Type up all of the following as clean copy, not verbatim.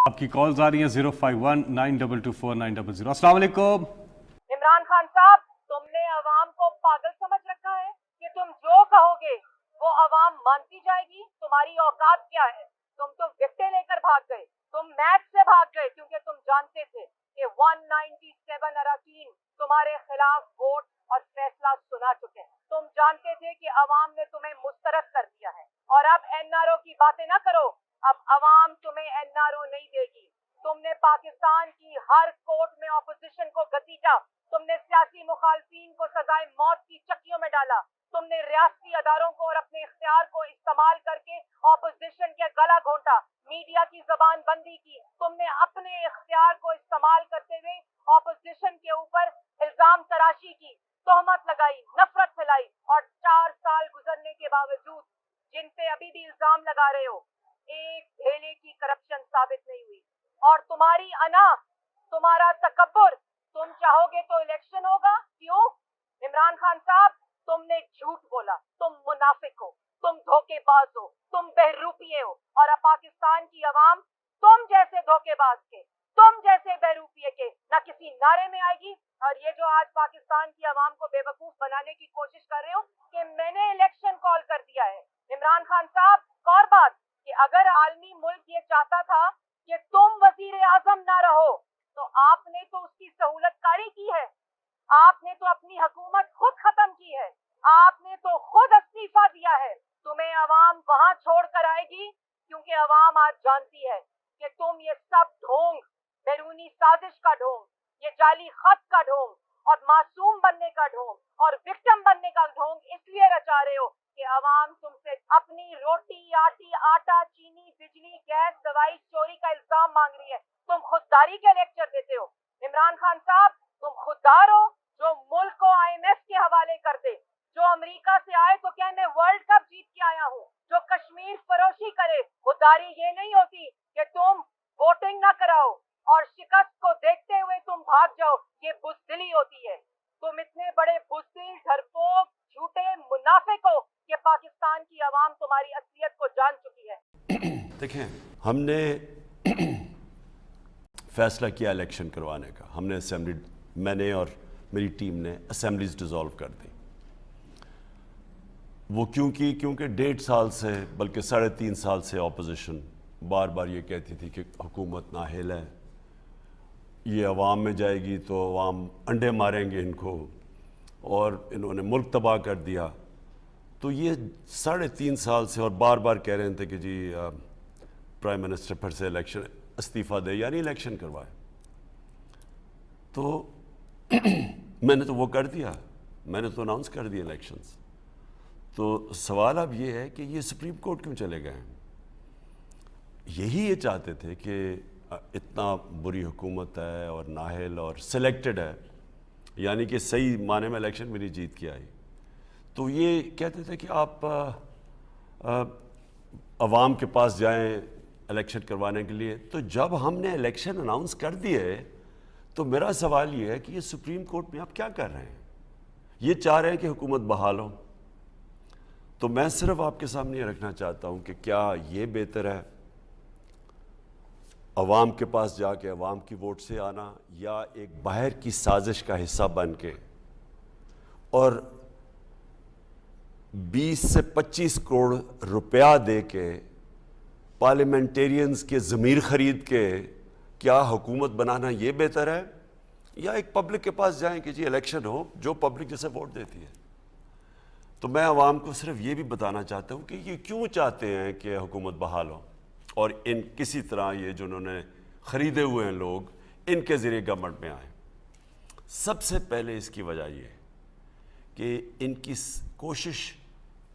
آپ کی کالز آ رہی ہیں 05192249000. السلام علیکم. عمران خان صاحب، تم نے عوام کو پاگل سمجھ رکھا ہے کہ تم جو کہو گے وہ عوام مانتی جائے گی. تمہاری اوقات کیا ہے؟ تم تو وکٹیں لے کر بھاگ گئے، تم میچ سے بھاگ گئے کیونکہ تم جانتے تھے کہ 197 اراکین تمہارے خلاف ووٹ اور فیصلہ سنا چکے ہیں. تم جانتے تھے کہ عوام نے تمہیں مسترد کر دیا ہے، اور اب این آر او کی باتیں نہ کرو. اب عوام تمہیں این آر او نہیں دے گی. تم نے پاکستان کی ہر کورٹ میں اپوزیشن کو گھسیٹا. تم نے سیاسی مخالفین کو سزائے موت کی چکیوں میں ڈالا. تم نے ریاستی اداروں کو اور اپنے اختیار کو استعمال کر کے اپوزیشن کے گلا گھونٹا. میڈیا کی زبان بندی کی. تم نے اپنے اختیار کو استعمال کرتے ہوئے اپوزیشن کے اوپر الزام تراشی کی، تہمت لگائی، نفرت پھیلائی، اور 4 سال گزرنے کے باوجود جن پہ ابھی بھی الزام لگا رہے ہو، ایک ڈھیلے کی کرپشن ثابت نہیں ہوئی. اور تمہاری انا، تمہارا تکبر، تم چاہو گے تو الیکشن ہوگا. کیوں؟ عمران خان صاحب، تم نے جھوٹ بولا، تم منافق ہو، تم دھوکے باز ہو، تم بہروپیے ہو. اور اب پاکستان کی عوام تم جیسے دھوکے باز کے، تم جیسے بہروپیے کے نہ کسی نعرے میں آئے گی. اور یہ جو آج پاکستان کی عوام کو بے وقوف بنانے کی کوشش کر رہے ہو کہ میں نے الیکشن کال کر دیا ہے، عمران خان صاحب، اور بات کہ اگر عالمی ملک یہ چاہتا تھا کہ تم وزیر اعظم نہ رہو تو آپ نے تو اس کی سہولت کاری کی ہے. آپ نے تو اپنی حکومت خود ختم کی ہے. آپ نے تو خود استعفیٰ دیا ہے. تمہیں عوام وہاں چھوڑ کر آئے گی کیونکہ عوام آج جانتی ہے کہ تم یہ سب ڈھونگ، بیرونی سازش کا ڈھونگ، یہ جعلی خط کا ڈھونگ اور معصوم بننے کا ڈھونگ اور وکٹم بننے کا ڈھونگ اس لیے رچا رہے ہو کہ عوام تم سے اپنی روٹی، آٹا، چینی، بجلی، گیس، دوائی چوری کا الزام مانگ رہی ہے. تم خودداری کے لیکچر دیتے ہو. عمران خان صاحب، تم خوددار ہو جو ملک کو آئی ایم ایف کے حوالے کر دے، جو امریکہ سے آئے تو کہ میں ورلڈ کپ جیت کے آیا ہوں، جو کشمیر فروشی کرے. خودداری یہ نہیں ہوتی کہ تم ووٹنگ نہ کراؤ اور شکست کو دیکھتے ہوئے تم بھاگ جاؤ. یہ بزدلی ہوتی ہے. تم اتنے بڑے بزدل، ڈرپوک، جھوٹے منافق ہو کہ پاکستان کی عوام تمہاری اصلیت کو جان چکی ہے. دیکھیں، ہم نے فیصلہ کیا الیکشن کروانے کا. ہم نے اسمبلی، میں نے اور میری ٹیم نے اسمبلیز ڈیزالو کر دی. وہ کیونکہ 1.5 سال سے، بلکہ 3.5 سال سے اپوزیشن بار بار یہ کہتی تھی کہ حکومت نااہل ہے، یہ عوام میں جائے گی تو عوام انڈے ماریں گے ان کو، اور انہوں نے ملک تباہ کر دیا. تو یہ 3.5 سال سے، اور بار بار کہہ رہے تھے کہ جی پرائم منسٹر پھر سے الیکشن استعفیٰ دے، یعنی الیکشن کروائے. تو میں نے تو وہ کر دیا، میں نے تو اناؤنس کر دیا الیکشنز. تو سوال اب یہ ہے کہ یہ سپریم کورٹ کیوں چلے گئے ہیں؟ یہی یہ چاہتے تھے کہ اتنا بری حکومت ہے اور نااہل اور سلیکٹڈ ہے، یعنی کہ صحیح معنی میں الیکشن بھی نہیں جیت کے آئی. تو یہ کہتے تھے کہ آپ عوام کے پاس جائیں الیکشن کروانے کے لیے. تو جب ہم نے الیکشن اناؤنس کر دیے تو میرا سوال یہ ہے کہ یہ سپریم کورٹ میں آپ کیا کر رہے ہیں؟ یہ چاہ رہے ہیں کہ حکومت بحال ہو. تو میں صرف آپ کے سامنے یہ رکھنا چاہتا ہوں کہ کیا یہ بہتر ہے عوام کے پاس جا کے عوام کی ووٹ سے آنا، یا ایک باہر کی سازش کا حصہ بن کے اور 20 سے 25 کروڑ روپیہ دے کے پارلیمنٹیرینز کے ضمیر خرید کے کیا حکومت بنانا یہ بہتر ہے، یا ایک پبلک کے پاس جائیں کہ جی الیکشن ہو، جو پبلک جسے ووٹ دیتی ہے. تو میں عوام کو صرف یہ بھی بتانا چاہتا ہوں کہ یہ کیوں چاہتے ہیں کہ حکومت بحال ہو، اور ان کسی طرح یہ جو انہوں نے خریدے ہوئے ہیں لوگ، ان کے ذریعے گورنمنٹ میں آئیں. سب سے پہلے اس کی وجہ یہ ہے کہ ان کی کوشش،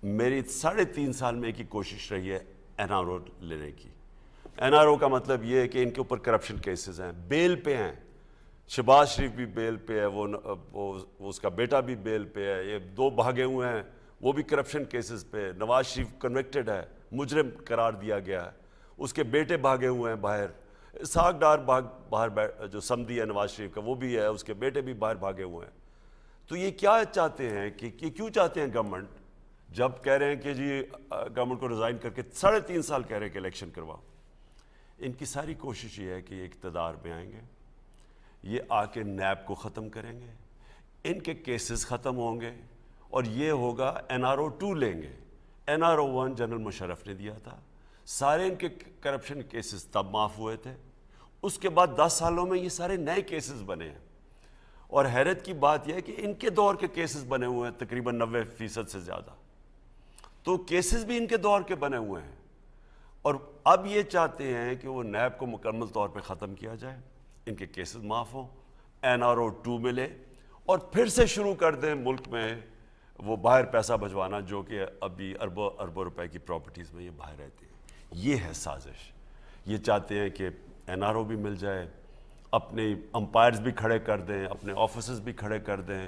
میری 3.5 سال میں ایک ہی کوشش رہی ہے این آر او لینے کی. این آر او کا مطلب یہ ہے کہ ان کے اوپر کرپشن کیسز ہیں، بیل پہ ہیں. شہباز شریف بھی بیل پہ ہے، وہ اس کا بیٹا بھی بیل پہ ہے، یہ 2 بھاگے ہوئے ہیں وہ بھی کرپشن کیسز پہ. نواز شریف کنوکٹڈ ہے، مجرم قرار دیا گیا ہے، اس کے بیٹے بھاگے ہوئے ہیں باہر. اسحاق ڈار باہر جو سمدھی ہے نواز شریف کا، وہ بھی ہے، اس کے بیٹے بھی باہر بھاگے ہوئے ہیں. تو یہ کیا چاہتے ہیں کہ کیوں چاہتے ہیں گورنمنٹ، جب کہہ رہے ہیں کہ جی گورنمنٹ کو ریزائن کر کے 3.5 سال کہہ رہے ہیں کہ الیکشن کرواؤ. ان کی ساری کوشش یہ ہے کہ یہ اقتدار میں آئیں گے، یہ آ کے نیب کو ختم کریں گے، ان کے کیسز ختم ہوں گے، اور یہ ہوگا NRO 2 لیں گے۔ NRO 1 جنرل مشرف نے دیا تھا، سارے ان کے کرپشن کیسز تب معاف ہوئے تھے، اس کے بعد 10 سالوں میں یہ سارے نئے کیسز بنے ہیں، اور حیرت کی بات یہ ہے کہ ان کے دور کے کیسز بنے ہوئے ہیں تقریباً 90% سے زیادہ، تو کیسز بھی ان کے دور کے بنے ہوئے ہیں، اور اب یہ چاہتے ہیں کہ وہ نیب کو مکمل طور پہ ختم کیا جائے، ان کے کیسز معاف ہوں، NRO 2 ملے، اور پھر سے شروع کر دیں ملک میں وہ باہر پیسہ بھجوانا، جو کہ ابھی اربوں اربوں روپے کی پراپرٹیز میں یہ باہر رہتے ہیں۔ یہ ہے سازش۔ یہ چاہتے ہیں کہ NRO بھی مل جائے، اپنے امپائرز بھی کھڑے کر دیں، اپنے آفیسز بھی کھڑے کر دیں،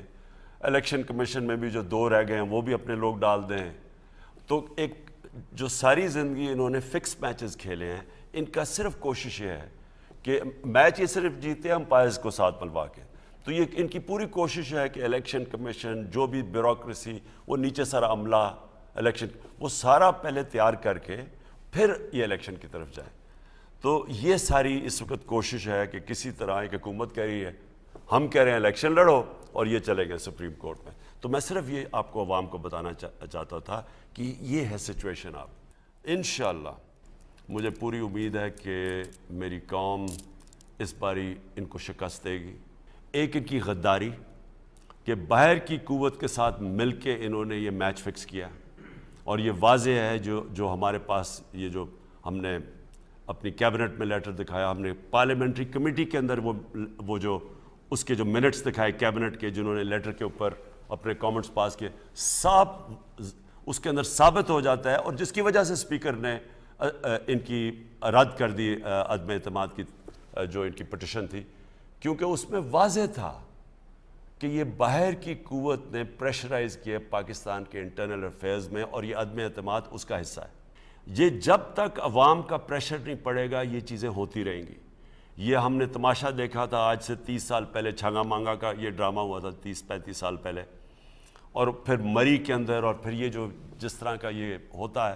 الیکشن کمیشن میں بھی جو 2 رہ گئے ہیں وہ بھی اپنے لوگ ڈال دیں، تو ایک جو ساری زندگی انہوں نے فکس میچز کھیلے ہیں، ان کا صرف کوشش یہ ہے کہ میچ یہ صرف جیتے امپائرز کو ساتھ ملوا کے، تو یہ ان کی پوری کوشش ہے کہ الیکشن کمیشن جو بھی بیوروکریسی، وہ نیچے سارا عملہ الیکشن، وہ سارا پہلے تیار کر کے پھر یہ الیکشن کی طرف جائیں۔ تو یہ ساری اس وقت کوشش ہے کہ کسی طرح ایک حکومت کہہ رہی ہے ہم کہہ رہے ہیں الیکشن لڑو، اور یہ چلے گئے سپریم کورٹ میں۔ تو میں صرف یہ آپ کو عوام کو بتانا چاہتا تھا کہ یہ ہے سچویشن۔ آپ انشاءاللہ مجھے پوری امید ہے کہ میری قوم اس باری ان کو شکست دے گی۔ ایک ان کی غداری کہ باہر کی قوت کے ساتھ مل کے انہوں نے یہ میچ فکس کیا، اور یہ واضح ہے جو ہمارے پاس یہ جو ہم نے اپنی کیبنٹ میں لیٹر دکھایا، ہم نے پارلیمنٹری کمیٹی کے اندر وہ جو اس کے جو منٹس دکھائے کیبنٹ کے، جنہوں نے لیٹر کے اوپر اپنے کامنٹس پاس کیے، اس کے اندر ثابت ہو جاتا ہے، اور جس کی وجہ سے اسپیکر نے ان کی رد کر دی عدم اعتماد کی جو ان کی پٹیشن تھی، کیونکہ اس میں واضح تھا کہ یہ باہر کی قوت نے پریشرائز کیا پاکستان کے انٹرنل افیئرز میں، اور یہ عدم اعتماد اس کا حصہ ہے۔ یہ جب تک عوام کا پریشر نہیں پڑے گا یہ چیزیں ہوتی رہیں گی۔ یہ ہم نے تماشا دیکھا تھا آج سے 30 سال پہلے، چھانگا مانگا کا یہ ڈرامہ ہوا تھا 30-35 سال پہلے، اور پھر مری کے اندر، اور پھر یہ جو جس طرح کا یہ ہوتا ہے،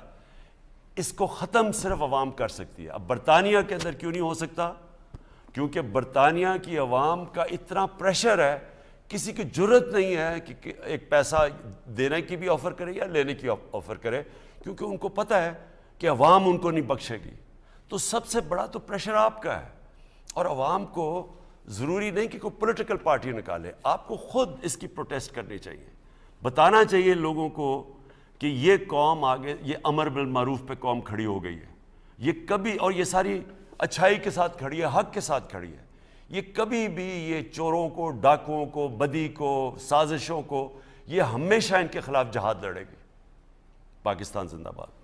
اس کو ختم صرف عوام کر سکتی ہے۔ اب برطانیہ کے اندر کیوں نہیں ہو سکتا؟ کیونکہ برطانیہ کی عوام کا اتنا پریشر ہے، کسی کی جرت نہیں ہے کہ ایک پیسہ دینے کی بھی آفر کرے یا لینے کی آفر کرے، کیونکہ ان کو پتہ ہے کہ عوام ان کو نہیں بخشے گی۔ تو سب سے بڑا تو پریشر آپ کا ہے، اور عوام کو ضروری نہیں کہ کوئی پولیٹیکل پارٹی نکالے، آپ کو خود اس کی پروٹیسٹ کرنی چاہیے، بتانا چاہیے لوگوں کو کہ یہ قوم آگے، یہ امر بالمعروف پہ قوم کھڑی ہو گئی ہے، یہ کبھی، اور یہ ساری اچھائی کے ساتھ کھڑی ہے، حق کے ساتھ کھڑی ہے، یہ کبھی بھی یہ چوروں کو، ڈاکوؤں کو، بدی کو، سازشوں کو، یہ ہمیشہ ان کے خلاف جہاد لڑے گی۔ پاکستان زندہ باد۔